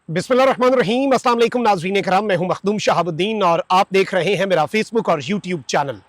बिस्मिल्लाहिर्रहमानिर्रहीम। अस्सलाम वालेकुम नाज़रीन कराम, मैं हूं मखदूम शहाबुद्दीन और आप देख रहे हैं मेरा फेसबुक और यूट्यूब चैनल।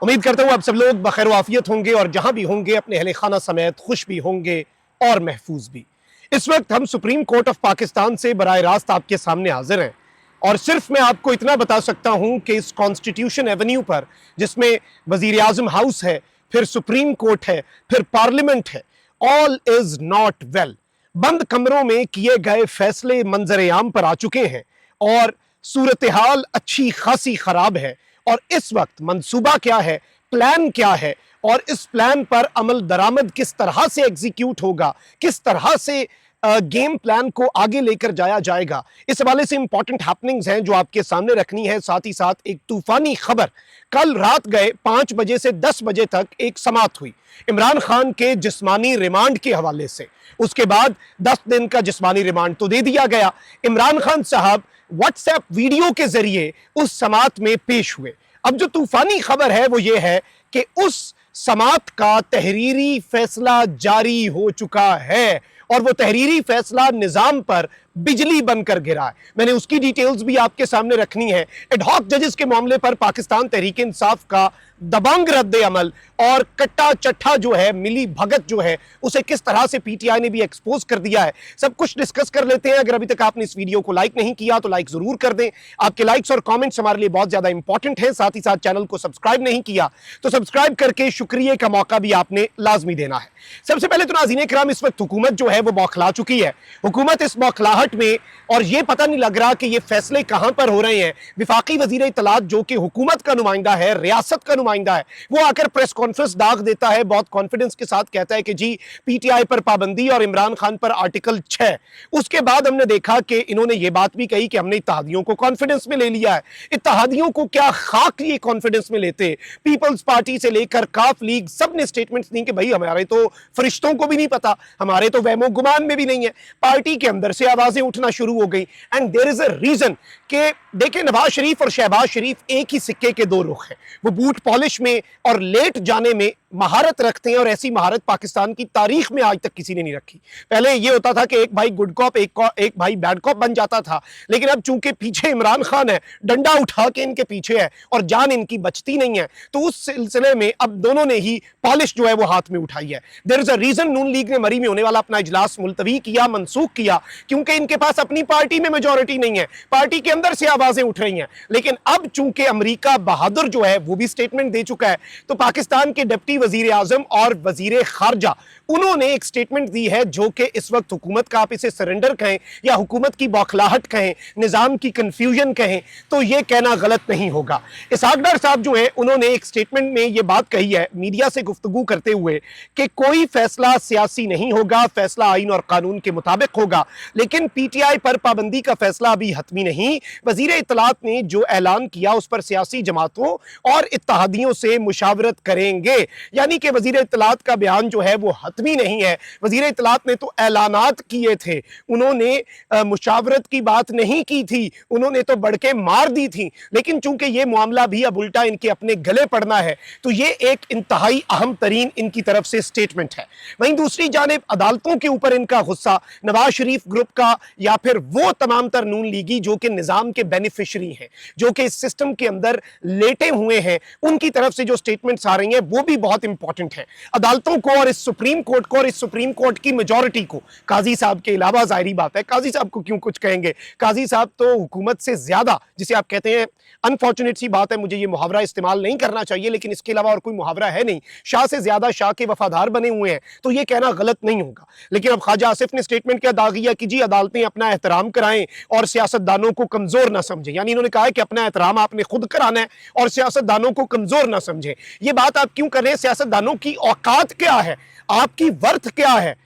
उम्मीद करता हूं आप सब लोग बखैर आफियत होंगे और जहां भी होंगे अपने अहले खाना समेत खुश भी होंगे और महफूज भी। इस वक्त हम सुप्रीम कोर्ट ऑफ पाकिस्तान से बराह रास्त आपके सामने हाजिर हैं और सिर्फ मैं आपको इतना बता सकता हूं कि इस कॉन्स्टिट्यूशन एवेन्यू पर, जिसमें वजीर आजम हाउस है, फिर सुप्रीम कोर्ट है, फिर पार्लियामेंट है, ऑल इज नॉट वेल। बंद कमरों में किए गए फैसले मंजर आम पर आ चुके हैं और सूरत हाल अच्छी खासी खराब है। और इस वक्त मंसूबा क्या है, प्लान क्या है और इस प्लान पर अमल दरामद किस तरह से एग्जीक्यूट होगा, किस तरह से गेम प्लान को आगे लेकर जाया जाएगा, इस हवाले से इंपॉर्टेंट हैपनिंग्स हैं जो आपके सामने रखनी है। साथ ही साथ एक तूफानी खबर, कल रात गए 5 बजे से 10 बजे तक एक समाअत हुई इमरान खान के जिस्मानी रिमांड के हवाले से। उसके बाद 10 दिन का जिस्मानी रिमांड तो दे दिया गया। इमरान खान साहब व्हाट्सएप वीडियो के जरिए उस समाअत में पेश हुए। अब जो तूफानी खबर है वो ये है कि उस समाअत का तहरीरी फैसला जारी हो चुका है और वो तहरीरी फैसला निजाम पर बिजली बनकर गिरा है। मैंने उसकी डिटेल्स भी आपके सामने रखनी है। एडहॉक जजेस के मामले पर पाकिस्तान तहरीक इंसाफ का दबंग रद्द अमल और कट्टा चट्ठा जो है, मिली भगत जो है, उसे किस तरह से पीटीआई ने भी एक्सपोज कर दिया है, सब कुछ डिस्कस कर लेते हैं। अगर अभी तक आपने इस वीडियो को लाइक नहीं किया तो लाइक जरूर कर दें। आपके लाइक्स और कमेंट्स हमारे लिए बहुत ज्यादा इंपॉर्टेंट है। साथ ही साथ चैनल को सब्सक्राइब नहीं किया तो सब्सक्राइब करके शुक्रिया का मौका भी आपने लाजमी देना है। सबसे पहले तो नाज़रीन किराम, इस वक्त हुकूमत जो है वो बौखला चुकी है। हुकूमत इस बौखलाहट में, और ये पता नहीं लग रहा कि ये फैसले कहां पर हो रहे हैं। विफाकी वजीर इत्तलात जो कि हुकूमत का नुमाइंदा है, रियासत का नुमाइंदा है, वो आकर प्रेस कॉन्फ्रेंस दाग देता है, बहुत कॉन्फिडेंस के साथ कहता है कि जी पीटीआई पर पाबंदी और इमरान खान पर आर्टिकल 6। उसके बाद हमने देखा कि इन्होंने ये बात भी कही कि हमने इत्तेहादियों को कॉन्फिडेंस में ले लिया है। इत्तेहादियों को क्या खाक ये कॉन्फिडेंस में लेते? पीपल्स पार्टी से लेकर काफ लीग सब ने स्टेटमेंट्स दी कि भाई हमारे तो फरिश्तों को भी नहीं पता, हमारे तो वहमो गुमान में भी नहीं है। पार्टी के अंदर से आवाजें उठना शुरू हो गई। And there is a reason कि देखिए, नवाज शरीफ और शहबाज शरीफ एक ही सिक्के के दो रुख हैं। वो बूट पॉलिश में और लेट जाने में महारत रखते हैं और ऐसी महारत पाकिस्तान की तारीख में आज तक किसी ने नहीं रखी। पहले ये होता था कि एक भाई गुड कॉप, एक भाई बैड कॉप बन जाता था, लेकिन अब चूंकि पीछे इमरान खान है, डंडा उठा के इनके पीछे है और जान इनकी बचती नहीं है, तो उस सिलसिले में अब दोनों ने ही पॉलिश जो है वो हाथ में उठाई है। There is a reason Noon League ने मरी में होने वाला अपना इजलास मुलतवी किया, मनसूख किया, क्योंकि इनके पास अपनी पार्टी में मेजोरिटी नहीं है, पार्टी के अंदर से आवाजें उठ रही हैं। लेकिन अब चूंकि अमेरिका बहादुर जो है वो भी स्टेटमेंट दे चुका है, तो पाकिस्तान के डिप्टी वजीर आजम और वजीर खारजा उन्होंने एक स्टेटमेंट दी है जो कि इस वक्त हुकूमत का, आप इसे सरेंडर कहें या हुकूमत की बौखलाहट कहें, निजाम की कंफ्यूजन कहें, तो ये कहना गलत नहीं होगा। इसहाक डार साहब जो है उन्होंने एक स्टेटमेंट में ये बात कही है मीडिया से गुफ्तगू करते हुए कि कोई फैसला सियासी नहीं होगा, फैसला आइन और कानून के मुताबिक होगा, लेकिन पीटीआई पर पाबंदी का फैसला अभी हतमी नहीं। वजीर इत्तलात ने जो ऐलान किया उस पर सियासी जमातों और इत्तेहादियों से मुशावरत करेंगे, यानी कि वजीर इत्तलात का बयान जो है वो हतमी नहीं है। वजीर इत्तलात ने तो ऐलानात किए थे, उन्होंने मुशावरत की बात नहीं की थी, उन्होंने तो बढ़ के मार दी थी। लेकिन चूंकि ये मामला भी अब उल्टा इनके अपने गले पड़ना है, तो ये एक इंतहाई अहम तरीन इनकी तरफ से स्टेटमेंट है। वहीं दूसरी जानिब अदालतों के ऊपर इनका गुस्सा, नवाज शरीफ ग्रुप का या फिर वो तमाम तर नून लीगी जो कि निजाम के बेनिफिशरी हैं, जो कि इस सिस्टम के अंदर लेटे हुए हैं, उनकी तरफ से जो स्टेटमेंट्स आ रही हैं वो भी बहुत इंपॉर्टेंट है। अदालतों को और इस सुप्रीम कोर्ट को और इस सुप्रीम कोर्ट की मेजॉरिटी को, काजी साहब के अलावा, जाहिर बात है काजी साहब को क्यों कुछ कहेंगे, काजी साहब तो हुकूमत से ज्यादा, जिसे आप कहते हैं, अनफॉर्चुनेट सी बात है, मुझे ये मुहावरा इस्तेमाल नहीं करना चाहिए लेकिन इसके अलावा और कोई मुहावरा है नहीं, शाह से ज्यादा शाह के वफादार बने हुए हैं, तो ये कहना गलत नहीं होगा। लेकिन अब ख्वाजा आसिफ ने स्टेटमेंट क्या दागिया कि जी अदालतें अपना एहतराम कराएं और सियासतदानों को कमजोर ना समझें, यानी इन्होंने कहा है कि अपना एहतराम आपने खुद कराना है और सियासतदानों को कमजोर ना समझें। ये बात आप क्यों कर रहे हैं? सियासतदानों की औकात क्या है, आपकी वर्थ क्या है?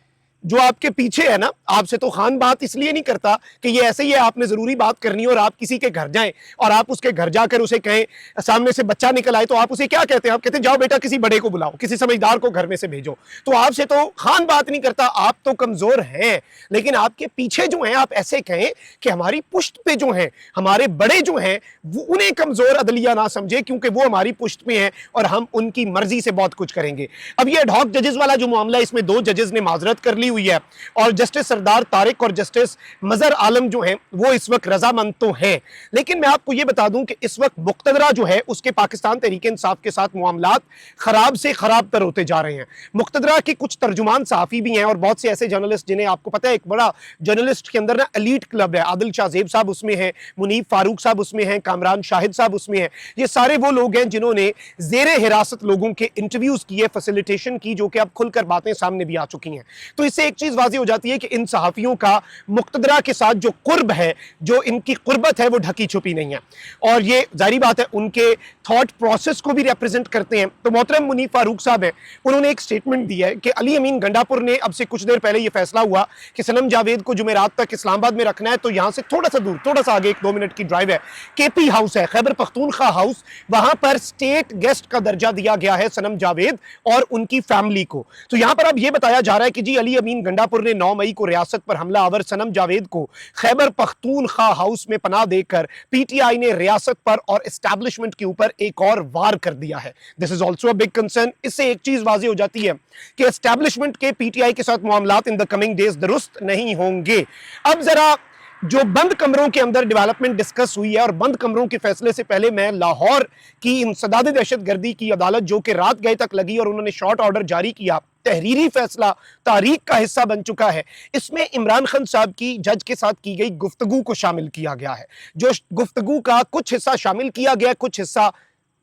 जो आपके पीछे है ना, आपसे तो खान बात इसलिए नहीं करता कि ये ऐसे ही है, आपने जरूरी बात करनी है और आप किसी के घर जाएं और आप उसके घर जाकर उसे कहें, सामने से बच्चा निकल आए तो आप उसे क्या कहते हैं? आप कहते हैं जाओ बेटा किसी बड़े को बुलाओ, किसी समझदार को घर में से भेजो। तो आपसे तो खान बात नहीं करता, आप तो कमजोर हैं। लेकिन आपके पीछे जो है आप ऐसे कहें कि हमारी पुश्त पे जो है हमारे बड़े जो हैं वो, उन्हें कमजोर अदलिया ना समझे क्योंकि वो हमारी पुश्त में है और हम उनकी मर्जी से बहुत कुछ करेंगे। अब ये एडहॉक जजेस वाला जो मामला है, इसमें 2 जजेस ने माजरत कर ली हुई है और जस्टिस सरदार तारिक और जस्टिस मजहर आलम जो हैं वो इस वक्त रजामंद तो हैं, लेकिन मैं आपको ये बता दूं कि इस वक्त मुक्तदरा जो है उसके पाकिस्तान तहरीक इंसाफ के साथ मामलात खराब से खराब तर होते जा रहे हैं। मुक्तदरा के कुछ तर्जुमान सहाफ़ी भी हैं और बहुत से ऐसे जर्नलिस्ट जिन्हें आपको पता है, एक बड़ा जर्नलिस्ट के अंदर ना एलीट क्लब है, आदिल शाहजेब साहब उसमें हैं, मुनीब फारूक साहब उसमें हैं, कामरान शाहिद साहब उसमें हैं। ये सारे वो लोग हैं जिन्होंने ज़ेरे हिरासत लोगों के इंटरव्यूज़ किए, फैसिलिटेशन की, जो कि अब खुलकर बातें सामने भी आ चुकी हैं। तो इससे एक चीज़ वाज़ेह हो जाती है कि इन सहाफ़ियों का मुक्तदरा के साथ जो कुर्ब है, जो इनकी कुर्बत है, वो ढकी छुपी नहीं है और ये जाहिर बात है उनके थॉट प्रोसेस को भी रिप्रेजेंट करते हैं। तो मोहतरम मुनीब फारूक साहब हैं, उन्होंने एक स्टेटमेंट दिया है कि अली अमीन गंडापुर ने अब से कुछ देर पहले ये फैसला हुआ कि सनम जावेद को जुमेरात तक इस्लामाबाद में रखना है, तो यहाँ से थोड़ा सा दूर, थोड़ा सा आगे 1-2 मिनट की ड्राइव है, केपी हाउस है, खैबर पख्तूनख्वा हाउस, वहां पर स्टेट गेस्ट का दर्जा दिया गया है सनम जावेद और उनकी फैमिली को। तो यहां पर अब यह बताया जा रहा है कि जी अली अमीन गंडापुर ने 9 मई को रियासत पर हमला आवर सनम जावेद को खैबर पख्तूनख्वा हाउस में पनाह देकर पीटीआई ने रियासत पर और एस्टैब्लिशमेंट के ऊपर एक और वार कर दिया है। This is also a big concern. इससे एक चीज वाज़ेह हो जाती है कि एस्टैब्लिशमेंट के पीटीआई के साथ मामलात इन द कमिंग डेज दुरुस्त नहीं होंगे। अब जरा जो बंद कमरों के अंदर डेवलपमेंट डिस्कस हुई है और बंद कमरों के फैसले से पहले मैं लाहौर की इंसदाद दहशतगर्दी की अदालत जो कि रात गए तक लगी और उन्होंने शॉर्ट ऑर्डर जारी किया, तहरीरी फैसला तारीख का हिस्सा बन चुका है, इसमें इमरान खान साहब की जज के साथ की गई गुफ्तगू को शामिल किया गया है। जो गुफ्तगू का कुछ हिस्सा शामिल किया गया, कुछ हिस्सा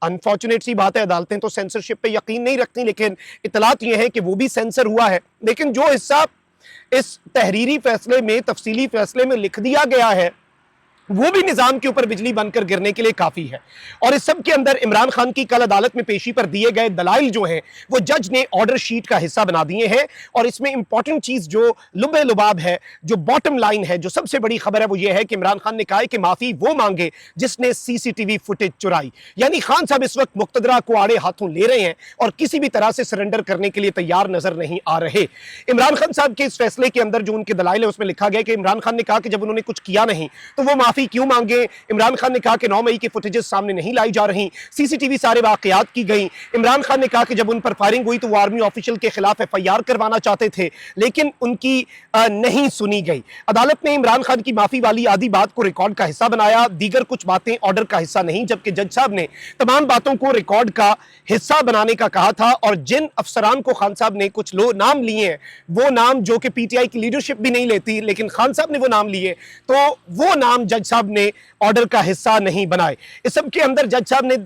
अनफॉर्चुनेट सी बात है, अदालतें तो सेंसरशिप पे यकीन नहीं रखती, लेकिन इतलात यह है कि वो भी सेंसर हुआ है। लेकिन जो हिस्सा इस तहरीरी फैसले में, तफसीली फैसले में लिख दिया गया है, वो भी निजाम के ऊपर बिजली बनकर गिरने के लिए काफी है। और इस सब के अंदर इमरान खान की कल अदालत में पेशी पर दिए गए दलाइल जो हैं वो जज ने ऑर्डर शीट का हिस्सा बना दिए हैं। और इसमें इंपॉर्टेंट चीज जो लुबे लुबाब है, जो बॉटम लाइन है, जो सबसे बड़ी खबर है, वो ये है कि इमरान खान ने कहा है कि माफी वो मांगे जिसने सीसीटीवी फुटेज चुराई। यानी खान साहब इस वक्त मुक्तदरा को आड़े हाथों ले रहे हैं और किसी भी तरह से सरेंडर करने के लिए तैयार नजर नहीं आ रहे। इमरान खान साहब के इस फैसले के अंदर जो उनके दलाइल है उसमें लिखा गया कि इमरान खान ने कहा कि जब उन्होंने कुछ किया नहीं तो वो माफी क्यों मांगे। इमरान खान ने कहा कि 9 मई की फुटेजेस सामने नहीं लाई जा रही, सीसीटीवी सारे वाकयात की गई। इमरान खान ने कहा कि जब उन पर फायरिंग हुई तो वो आर्मी ऑफिशियल के खिलाफ एफआईआर करवाना चाहते थे, लेकिन उनकी नहीं सुनी गई। अदालत ने इमरान खान की माफी वाली आधी बात को रिकॉर्ड का हिस्सा बनाया, दीगर कुछ बातें ऑर्डर का हिस्सा नहीं, जबकि जज साहब ने तमाम बातों को रिकॉर्ड का हिस्सा बनाने का कहा था। और जिन अफसरान को खान साहब ने कुछ लोग नाम लिए हैं, वो नाम जो कि पीटीआई की लीडरशिप भी नहीं लेती, लेकिन खान साहब ने वो नाम लिए, तो वो नाम जज साहब ने ऑर्डर का हिस्सा नहीं बनाए। इस सब के अंदर जज साहब ने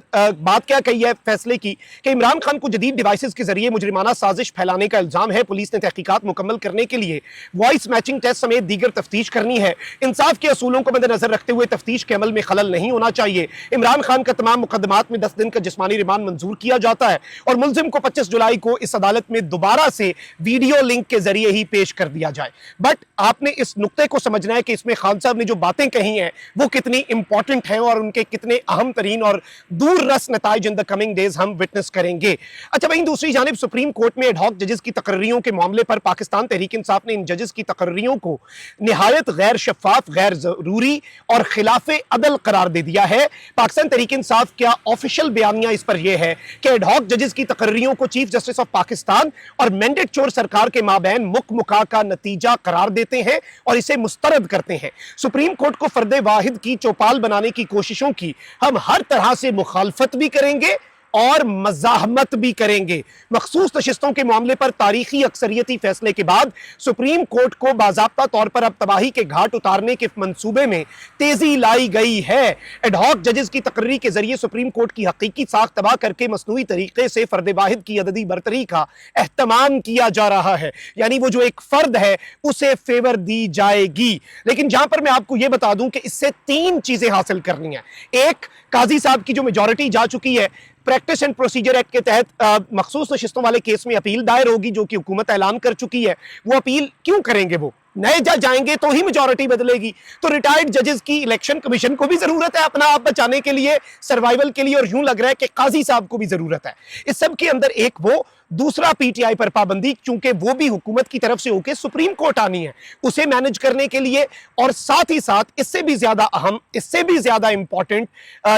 बात क्या कही है फैसले की कि इमरान खान को जदीद डिवाइसेस के जरिए मुजरिमाना साजिश फैलाने का इल्जाम है। पुलिस ने तहकीकात मुकम्मल करने के लिए वॉइस मैचिंग टेस्ट समेत दीगर तफ्तीश करनी है। इंसाफ के असूलों को मद्देनजर रखते हुए तफ्तीश के अमल में खलल नहीं होना चाहिए। इमरान खान का तमाम मुकदमात में 10 दिन का जिस्मानी रिमांड मंजूर किया जाता है और मुलजिम को 25 जुलाई को इस अदालत में दोबारा से वीडियो लिंक के जरिए ही पेश कर दिया जाए। बट आपने इस नुक्ते को समझना है कि इसमें खान साहब ने जो बातें कही हैं वो कितनी इंपॉर्टेंट हैं और उनके कितने अहम तरीन और दूर रस नताइज इन द कमिंग डेज हम विटनेस करेंगे। अच्छा भाई, दूसरी जानिब सुप्रीम कोर्ट में एडहॉक जजेस की तकर्रियों के मामले पर पाकिस्तान तहरीक इंसाफ ने इन जजेस की तकर्रियों को निहायत गैर शफाफ, गैर जरूरी और खिलाफे अदल करार दे दिया है। पाकिस्तान तहरीक इंसाफ का ऑफिशियल बयानिया इस पर यह है कि एडहॉक जजेस की तकर्रियों को चीफ जस्टिस ऑफ पाकिस्तान और मैंडेट चोर सरकार के माबैन मुकमुका का नतीजा करार देते हैं और इसे मुस्तरद करते हैं। सुप्रीम कोर्ट को फर्दे वाहिद की चौपाल बनाने की कोशिशों की हम हर तरह से मुखालफत भी करेंगे और मज़ाहमत भी करेंगे। मखसूस नशिस्तों के मामले पर तारीखी अक्सरियती फैसले के बाद सुप्रीम कोर्ट को बाज़ाब्ता तौर पर अब तबाही के घाट उतारने के मंसूबे में तेजी लाई गई है। एडहॉक जजेस की तकर्री के जरिए सुप्रीम कोर्ट की हकीकी साख तबाह करके मसनूई तरीके से फर्द वाहिद की अददी बरतरी का एहतमाम किया जा रहा है, यानी वो जो एक फर्द है उसे फेवर दी जाएगी। लेकिन जहां पर मैं आपको यह बता दूं कि इससे 3 चीजें हासिल करनी है। एक, काजी साहब की जो मेजॉरिटी जा चुकी है, प्रैक्टिस एंड प्रोसीजर एक्ट के तहत मखसूस नशिस्तों वाले केस में अपील दायर होगी जो कि हुकूमत ऐलान कर चुकी है। वो अपील क्यों करेंगे? वो नए जज आएंगे तो ही मेजॉरिटी बदलेगी। तो रिटायर्ड जजेस की इलेक्शन कमीशन को भी जरूरत है अपना आप बचाने के लिए, सर्वाइवल के लिए, और यूं लग रहा है कि काजी साहब को भी जरूरत है। इस सब के अंदर एक वो दूसरा पीटीआई पर पाबंदी, चूंकि वो भी हुकूमत की तरफ से होकर सुप्रीम कोर्ट आनी है, उसे मैनेज करने के लिए। और साथ ही साथ इससे भी ज्यादा अहम, इससे भी ज्यादा इंपॉर्टेंट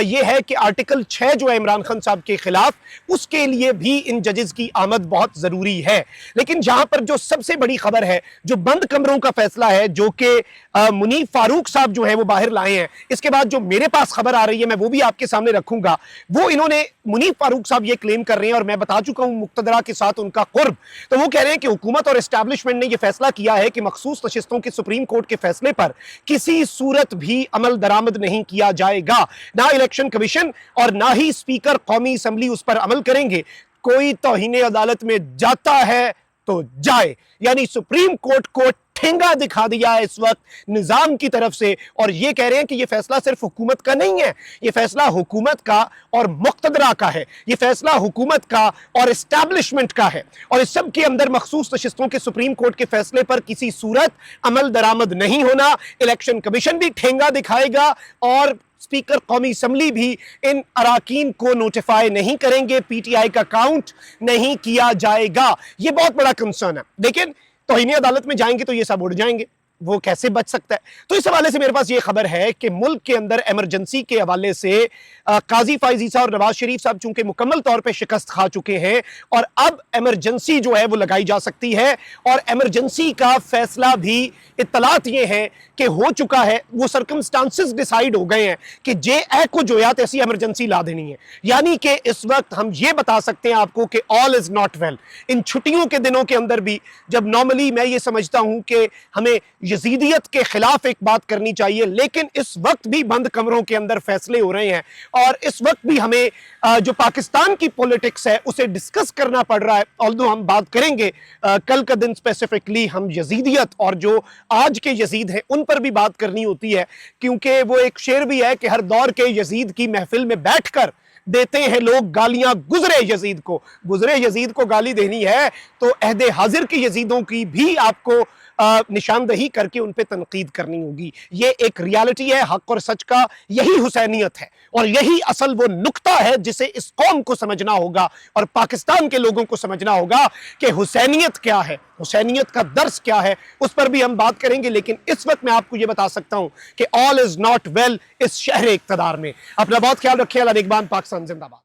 ये है कि आर्टिकल 6 जो है इमरान खान साहब के खिलाफ, उसके लिए भी इन जजेस की आमद बहुत जरूरी है। लेकिन जहां पर जो सबसे बड़ी खबर है, जो बंद कमरों का फैसला है, जो कि मुनीफ फारूक साहब जो है वो बाहर लाए हैं, इसके बाद जो मेरे पास खबर आ रही है मैं वो भी आपके सामने रखूंगा। वो इन्होंने, मुनीफ फारूक साहब ये क्लेम कर रहे हैं, और मैं बता चुका हूं मुक्तदरा के साथ उनका कुर्ब, तो वो कह रहे हैं कि हुकूमत और एस्टैब्लिशमेंट ने यह फैसला किया है कि मखसूस नशिस्तों के सुप्रीम कोर्ट के फैसले पर किसी सूरत भी अमल दरामद नहीं किया जाएगा। ना इलेक्शन कमीशन और ना ही स्पीकर कौमी असम्बली उस पर अमल करेंगे। कोई तौहीन अदालत में जाता है तो जाए, यानी सुप्रीम कोर्ट को ठेंगा दिखा दिया है इस वक्त निजाम की तरफ से। और ये कह रहे हैं कि ये फैसला सिर्फ हुकूमत का नहीं है, ये फैसला हुकूमत का और मुक्तदरा का है, ये फैसला हुकूमत का और एस्टैब्लिशमेंट का है। और इस सब के अंदर मखसूस नशिस्तों के सुप्रीम कोर्ट के फैसले पर किसी सूरत अमल दरामद नहीं होना। इलेक्शन कमीशन भी ठेंगा दिखाएगा और स्पीकर कौमी असम्बली भी इन अराकीन को नोटिफाई नहीं करेंगे, पीटीआई का काउंट नहीं किया जाएगा। ये बहुत बड़ा कंसर्न है। लेकिन तौहीन अदालत में जाएंगे तो ये सब उड़ जाएंगे, वो कैसे बच सकता है? तो इस हवाले से मेरे पास ये खबर है कि मुल्क के अंदर इमरजेंसी के हवाले से काजी फाइज ईसा और नवाज शरीफ साहब चूंकि मुकम्मल तौर पे शिकस्त खा चुके हैं, और अब इमरजेंसी जो है वो लगाई जा सकती है। और इमरजेंसी का फैसला भी, इत्तलात ये है कि हो चुका है, वो सर्कमस्टांसेस डिसाइड हो गए हैं कि जे ए को जोयात ऐसी इमरजेंसी ला देनी है। यानी कि इस वक्त हम ये बता सकते हैं आपको कि ऑल इज नॉट वेल। इन छुट्टियों के दिनों के अंदर भी, जब नॉर्मली मैं ये समझता हूं कि हमें यजीदियत के खिलाफ एक बात करनी चाहिए, लेकिन इस वक्त भी बंद कमरों के अंदर फैसले हो रहे हैं। और इस वक्त भी हमें जो पाकिस्तान की पॉलिटिक्स है उसे डिस्कस करना पड़ रहा है। ऑल्दो हम बात करेंगे कल का दिन स्पेसिफिकली, हम यजीदियत और जो आज के यजीद हैं उन पर भी बात करनी होती है, क्योंकि वो एक शेर भी है कि हर दौर के यजीद की महफिल में बैठकर देते हैं लोग गालियां गुजरे यजीद को। गुजरे यजीद को गाली देनी है तो अहदे हाजिर के यजीदों की भी आपको निशानदही करके उन पे तनकीद करनी होगी। ये एक रियलिटी है, हक और सच का यही हुसैनियत है, और यही असल वो नुक्ता है जिसे इस कौम को समझना होगा और पाकिस्तान के लोगों को समझना होगा कि हुसैनियत क्या है, हुसैनियत का दर्स क्या है। उस पर भी हम बात करेंगे, लेकिन इस वक्त मैं आपको ये बता सकता हूं कि ऑल इज नॉट वेल इस शहर इक़्तिदार में। अपना बहुत ख्याल रखिए। अल्लाह निगहबान। पाकिस्तान जिंदाबाद।